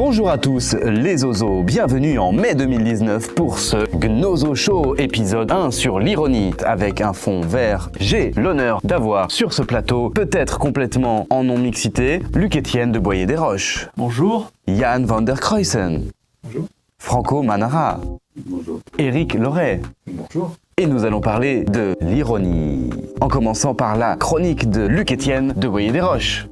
Bonjour à tous les zozos, bienvenue en mai 2019 pour ce Gnoso Show épisode 1 sur l'ironie avec un fond vert. J'ai l'honneur d'avoir sur ce plateau, peut-être complètement en non-mixité, Luc-Étienne de Boyer-des-Roches. Bonjour. Jan van der Cruyssen. Bonjour. Franco Manara. Bonjour. Éric Loret. Bonjour. Et nous allons parler de l'ironie, en commençant par la chronique de Luc-Étienne de Boyer-des-Roches.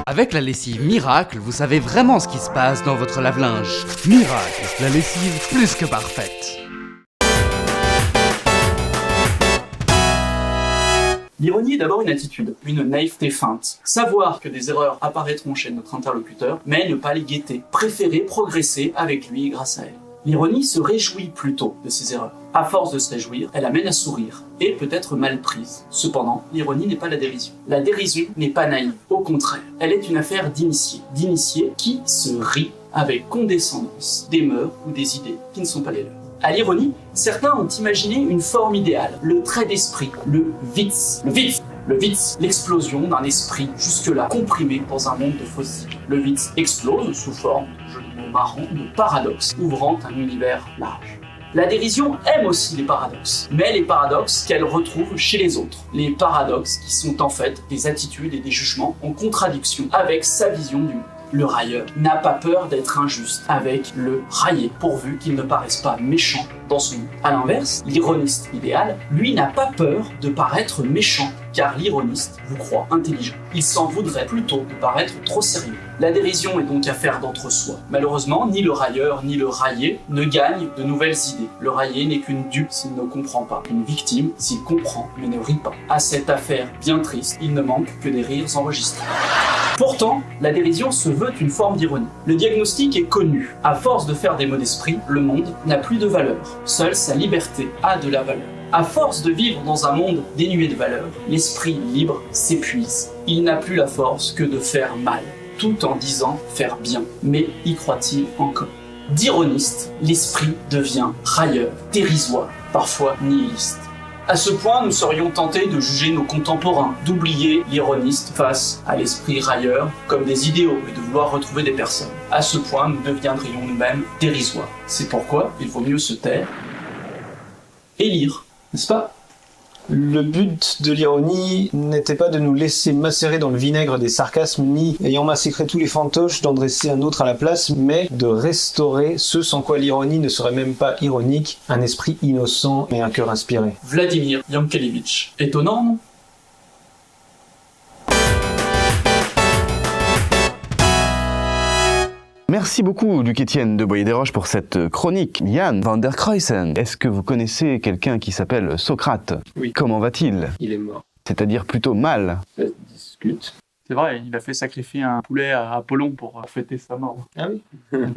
Avec la lessive Miracle, vous savez vraiment ce qui se passe dans votre lave-linge. Miracle, la lessive plus que parfaite. L'ironie est d'abord une attitude, une naïveté feinte. Savoir que des erreurs apparaîtront chez notre interlocuteur, mais ne pas les guetter. Préférer progresser avec lui et grâce à elle. L'ironie se réjouit plutôt de ses erreurs. À force de se réjouir, elle amène à sourire, et peut être mal prise. Cependant, l'ironie n'est pas la dérision. La dérision n'est pas naïve, au contraire. Elle est une affaire d'initiés qui se rit avec condescendance des mœurs ou des idées qui ne sont pas les leurs. À l'ironie, certains ont imaginé une forme idéale, le trait d'esprit, le Witz. Le Witz, l'explosion d'un esprit jusque-là comprimé dans un monde de fausses idées. Le Witz explose sous forme de jeu de mots marrant, de paradoxe, ouvrant un univers large. La dérision aime aussi les paradoxes, mais les paradoxes qu'elle retrouve chez les autres. Les paradoxes qui sont en fait des attitudes et des jugements en contradiction avec sa vision du monde. Le railleur n'a pas peur d'être injuste avec le raillé, pourvu qu'il ne paraisse pas méchant dans son monde. A l'inverse, l'ironiste idéal, lui, n'a pas peur de paraître méchant, car l'ironiste vous croit intelligent. Il s'en voudrait plutôt de paraître trop sérieux. La dérision est donc affaire d'entre-soi. Malheureusement, ni le railleur ni le raillé ne gagnent de nouvelles idées. Le raillé n'est qu'une dupe s'il ne comprend pas, une victime s'il comprend mais ne rit pas. À cette affaire bien triste, il ne manque que des rires enregistrés. Pourtant, la dérision se veut une forme d'ironie. Le diagnostic est connu. À force de faire des mots d'esprit, le monde n'a plus de valeur. Seule sa liberté a de la valeur. À force de vivre dans un monde dénué de valeur, l'esprit libre s'épuise. Il n'a plus la force que de faire mal, tout en disant faire bien. Mais y croit-il encore ? D'ironiste, l'esprit devient railleur, dérisoire, parfois nihiliste. À ce point, nous serions tentés de juger nos contemporains, d'oublier l'ironiste face à l'esprit railleur comme des idéaux et de vouloir retrouver des personnes. À ce point, nous deviendrions nous-mêmes dérisoires. C'est pourquoi il vaut mieux se taire et lire, n'est-ce pas ? Le but de l'ironie n'était pas de nous laisser macérer dans le vinaigre des sarcasmes, ni, ayant massacré tous les fantoches, d'en dresser un autre à la place, mais de restaurer ce sans quoi l'ironie ne serait même pas ironique, un esprit innocent et un cœur inspiré. Vladimir Yankelevitch. Étonnant, non ? Merci beaucoup Luc-Étienne de Boyer-des-Roches pour cette chronique. Jan van der Cruyssen, est-ce que vous connaissez quelqu'un qui s'appelle Socrate ? Oui. Comment va-t-il ? Il est mort. C'est-à-dire plutôt mal. Ça se discute. C'est vrai, il a fait sacrifier un poulet à Apollon pour fêter sa mort. Ah oui.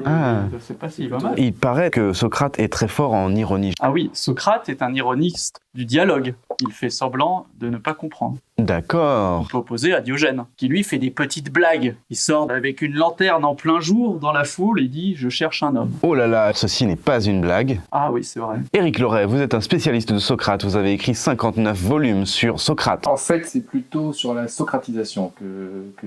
Ah. Je sais pas s'il va mal. Il paraît que Socrate est très fort en ironie. Ah oui, Socrate est un ironiste du dialogue. Il fait semblant de ne pas comprendre. D'accord. On peut opposer à Diogène, qui lui fait des petites blagues. Il sort avec une lanterne en plein jour dans la foule et dit « Je cherche un homme Oh là là, ceci n'est pas une blague. ». Ah oui, c'est vrai. Éric Loret, vous êtes un spécialiste de Socrate, vous avez écrit 59 volumes sur Socrate. En fait, c'est plutôt sur la socratisation que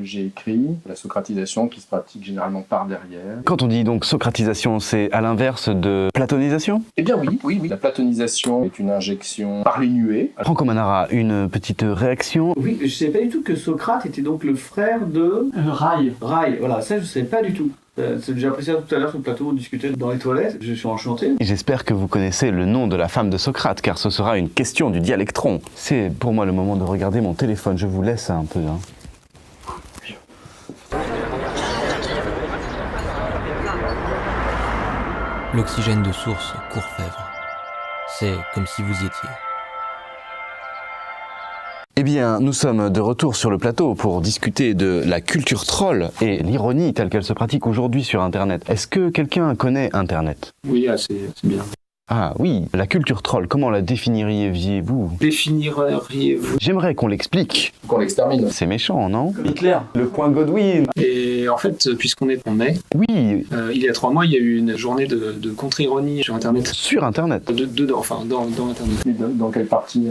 j'ai écrit. La socratisation qui se pratique généralement par derrière. Quand on dit donc socratisation, c'est à l'inverse de platonisation ? Eh bien oui. La platonisation est une injection par les nuées. Franco Manara, une petite réaction ? Oui, je savais pas du tout que Socrate était donc le frère de Rail. Rai. Voilà, ça je savais pas du tout. J'ai apprécié tout à l'heure sur le plateau, on discutait dans les toilettes, je suis enchanté. J'espère que vous connaissez le nom de la femme de Socrate, car ce sera une question du dialectron. C'est pour moi le moment de regarder mon téléphone, je vous laisse un peu. L'oxygène de source Courfèvre. C'est comme si vous y étiez. Eh bien, nous sommes de retour sur le plateau pour discuter de la culture troll et l'ironie telle qu'elle se pratique aujourd'hui sur Internet. Est-ce que quelqu'un connaît Internet ? Oui, c'est bien. Ah oui, la culture troll, comment la définiriez-vous? Définiriez-vous? J'aimerais qu'on l'explique. Qu'on l'extermine. C'est méchant, non? Hitler. Le point Godwin. Et en fait, puisqu'on est en mai, Oui, il y a 3 mois, il y a eu une journée de contre-ironie sur Internet. sur Internet. Dans Internet. Et dans quelle partie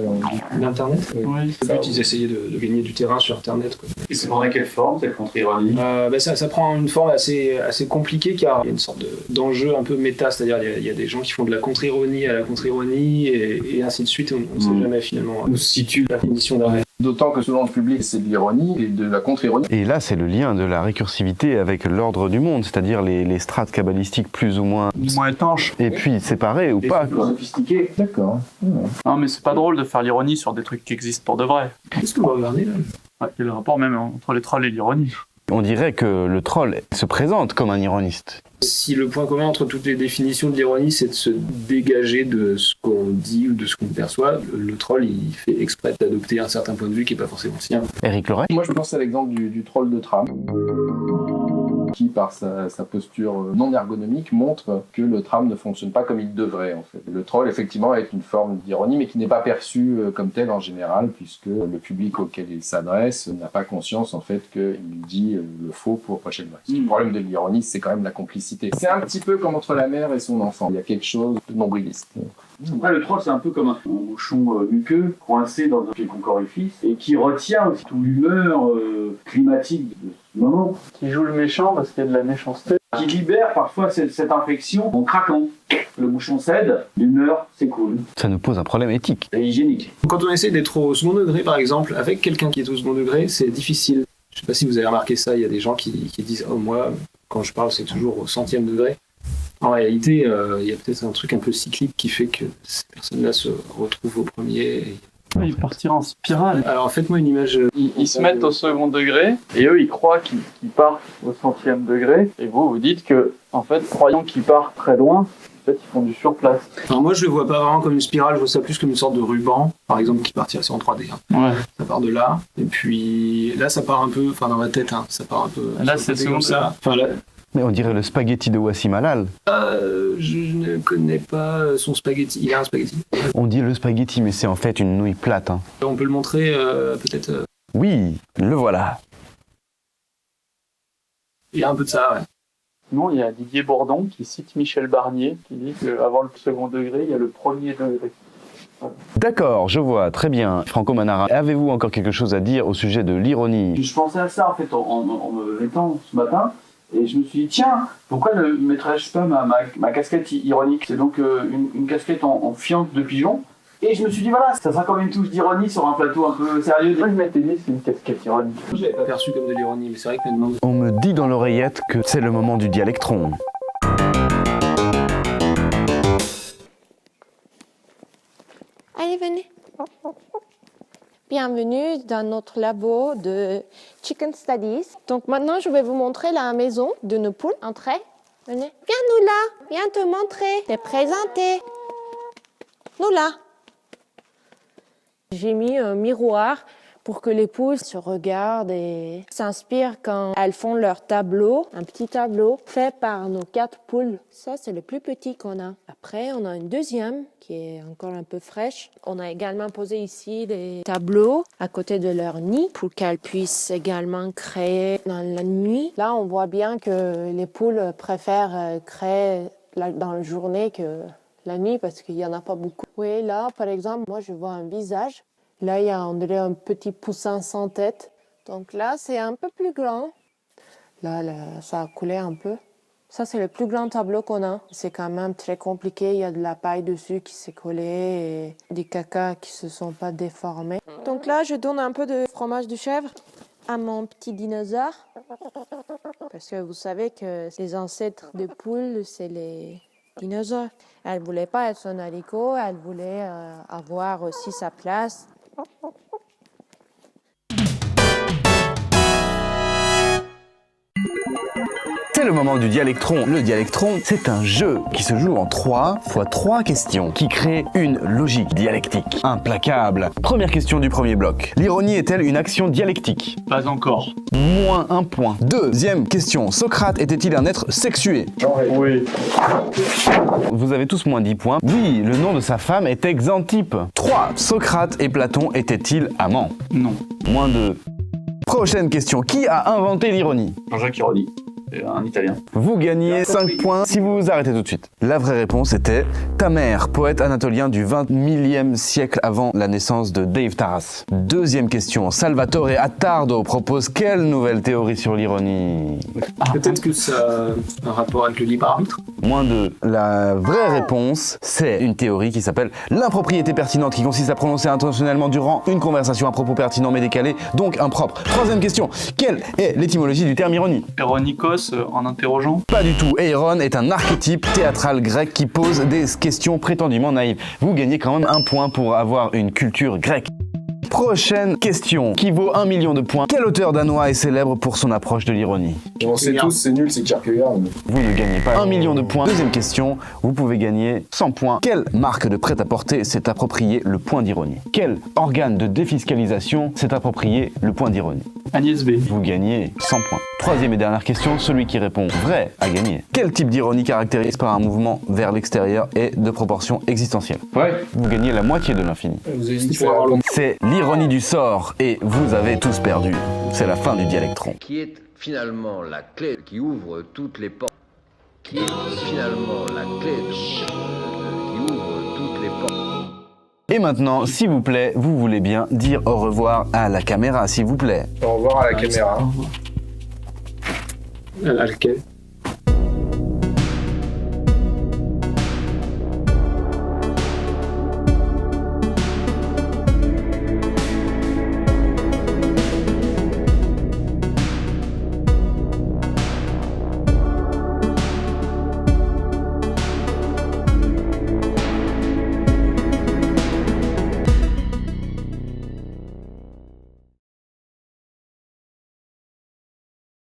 D'Internet Oui. Le but, ils essayaient de gagner du terrain sur Internet, quoi. Et c'est prendrait quelle forme, cette contre-ironie? Ça prend une forme assez compliquée, car il y a une sorte d'enjeu un peu méta, c'est-à-dire il y a des gens qui font de la contre-ironie à la contre-ironie, et ainsi de suite, on ne sait jamais finalement où se situe la définition d'arrêt. D'autant que selon le public, c'est de l'ironie et de la contre-ironie. Et là, c'est le lien de la récursivité avec l'ordre du monde, c'est-à-dire les strates kabbalistiques plus ou moins... Moins étanche. Et puis séparées ou pas. Plus sophistiqué. D'accord. Non, mais c'est pas drôle de faire l'ironie sur des trucs qui existent pour de vrai. Qu'est-ce que vous regardez là? Ouais, il y a le rapport même entre les trolls et l'ironie. On dirait que le troll se présente comme un ironiste. Si le point commun entre toutes les définitions de l'ironie, c'est de se dégager de ce qu'on dit ou de ce qu'on perçoit, le troll, il fait exprès d'adopter un certain point de vue qui n'est pas forcément sien. Éric Loret? Moi, je pense à l'exemple du troll de tram, qui, par sa posture non ergonomique, montre que le tram ne fonctionne pas comme il devrait, en fait. Le troll, effectivement, est une forme d'ironie, mais qui n'est pas perçue comme telle en général, puisque le public auquel il s'adresse n'a pas conscience, en fait, qu'il dit le faux pour prêcher le vrai. Le problème de l'ironie, c'est quand même la complicité. C'est un petit peu comme entre la mère et son enfant. Il y a quelque chose de nombriliste. Après, le troll, c'est un peu comme un bouchon muqueux coincé dans un quelconque orifice et qui retient aussi toute l'humeur climatique de ce moment. Qui joue le méchant parce qu'il y a de la méchanceté. Qui libère parfois cette infection en craquant. Le bouchon cède, l'humeur s'écoule. Ça nous pose un problème éthique. C'est hygiénique. Quand on essaie d'être au second degré, par exemple, avec quelqu'un qui est au second degré, c'est difficile. Je sais pas si vous avez remarqué ça, il y a des gens qui disent « Oh, moi, quand je parle, c'est toujours au 100e degré ». En réalité, il y a peut-être un truc un peu cyclique qui fait que ces personnes-là se retrouvent au premier. Ils partiront en spirale. Alors faites-moi une image. Ils se mettent au second degré et eux ils croient qu'ils partent au 100e degré et vous dites que en fait croyant qu'ils partent très loin, en fait ils font du surplace. Alors moi je le vois pas vraiment comme une spirale, je vois ça plus comme une sorte de ruban, par exemple qui partirait en 3D. Hein. Ouais. Ça part de là et puis là ça part un peu, enfin dans ma tête, hein, ça part un peu. Là c'est comme ça. Enfin là. Mais on dirait le spaghetti de Wassim Halal. Je ne connais pas son spaghetti. Il a un spaghetti. On dit le spaghetti, mais c'est en fait une nouille plate. Hein. On peut le montrer peut-être. Oui, le voilà. Il y a un peu de ça, ouais. Sinon il y a Didier Bourdon qui cite Michel Barnier qui dit qu'avant le second degré il y a le premier degré. D'accord, je vois, très bien. Franco Manara, avez-vous encore quelque chose à dire au sujet de l'ironie? Je pensais à ça en fait en me mettant ce matin. Et je me suis dit, tiens, pourquoi ne mettrais-je pas ma casquette ironique? C'est donc une casquette en fiente de pigeon. Et je me suis dit, voilà, ça sera comme une touche d'ironie sur un plateau un peu sérieux. Moi, je m'étais dit, c'est une casquette ironique. Je l'avais pas perçu comme de l'ironie, mais c'est vrai que maintenant. On me dit dans l'oreillette que c'est le moment du dialectron. Allez, venez. Bienvenue dans notre labo de Chicken Studies. Donc maintenant, je vais vous montrer la maison de nos poules. Entrez, venez. Viens, Noula, viens te montrer, te présenter. Noula. J'ai mis un miroir pour que les poules se regardent et s'inspirent quand elles font leur tableau. Un petit tableau fait par nos 4 poules. Ça, c'est le plus petit qu'on a. Après, on a une deuxième qui est encore un peu fraîche. On a également posé ici des tableaux à côté de leur nid pour qu'elles puissent également créer dans la nuit. Là, on voit bien que les poules préfèrent créer dans la journée que la nuit parce qu'il n'y en a pas beaucoup. Oui, là, par exemple, moi, je vois un visage. Là, il y a on dirait un petit poussin sans tête. Donc là, c'est un peu plus grand. Là, ça a coulé un peu. Ça, c'est le plus grand tableau qu'on a. C'est quand même très compliqué. Il y a de la paille dessus qui s'est collée et des cacas qui se sont pas déformés. Donc là, je donne un peu de fromage de chèvre à mon petit dinosaure. Parce que vous savez que les ancêtres des poules, c'est les dinosaures. Elle voulait pas être un haricot, elle voulait avoir aussi sa place. C'est le moment du dialectron. Le dialectron, c'est un jeu qui se joue en 3 x 3 questions, qui crée une logique dialectique implacable. Première question du premier bloc. L'ironie est-elle une action dialectique? Pas encore. Moins 1 point. Deuxième question. Socrate était-il un être sexué? Oui. Vous avez tous moins 10 points. Oui, le nom de sa femme était Xantippe. 3. Socrate et Platon étaient-ils amants? Non. Moins 2. Prochaine question. Qui a inventé l'ironie? Jean-Jacques Ironi. Un Italien. Vous gagnez 5 points si vous vous arrêtez tout de suite. La vraie réponse était Tamer, poète anatolien du 20e siècle avant la naissance de Dave Taras. Deuxième question. Salvatore Attardo propose quelle nouvelle théorie sur l'ironie? Peut-être que ça a un rapport avec le libre arbitre. Moins 2. La vraie réponse, c'est une théorie qui s'appelle l'impropriété pertinente, qui consiste à prononcer intentionnellement durant une conversation un propos pertinent mais décalé, donc impropre. Troisième question. Quelle est l'étymologie du terme ironie? Ironikos en interrogeant. Pas du tout. Eiron est un archétype théâtral grec qui pose des questions prétendument naïves. Vous gagnez quand même 1 point pour avoir une culture grecque. Prochaine question, qui vaut 1 million de points. Quel auteur danois est célèbre pour son approche de l'ironie? On sait tous, c'est nul, c'est Kierkegaard. Vous ne gagnez pas 1 million de points. Deuxième question, vous pouvez gagner 100 points. Quelle marque de prêt-à-porter s'est approprié le point d'ironie? Quel organe de défiscalisation s'est approprié le point d'ironie? Agnès B. Vous gagnez 100 points. Troisième et dernière question, celui qui répond vrai a gagné. Quel type d'ironie caractérise par un mouvement vers l'extérieur et de proportion existentielle? Ouais. Vous gagnez la moitié de l'infini. Vous avez dit qu'il faut avoir le... C'est l'ironie du sort et vous avez tous perdu. C'est la fin du dialectron. Qui est finalement la clé qui ouvre toutes les portes. Qui est finalement la clé qui ouvre toutes les portes. Et maintenant, s'il vous plaît, vous voulez bien dire au revoir à la caméra, s'il vous plaît. Au revoir à la caméra. À laquelle?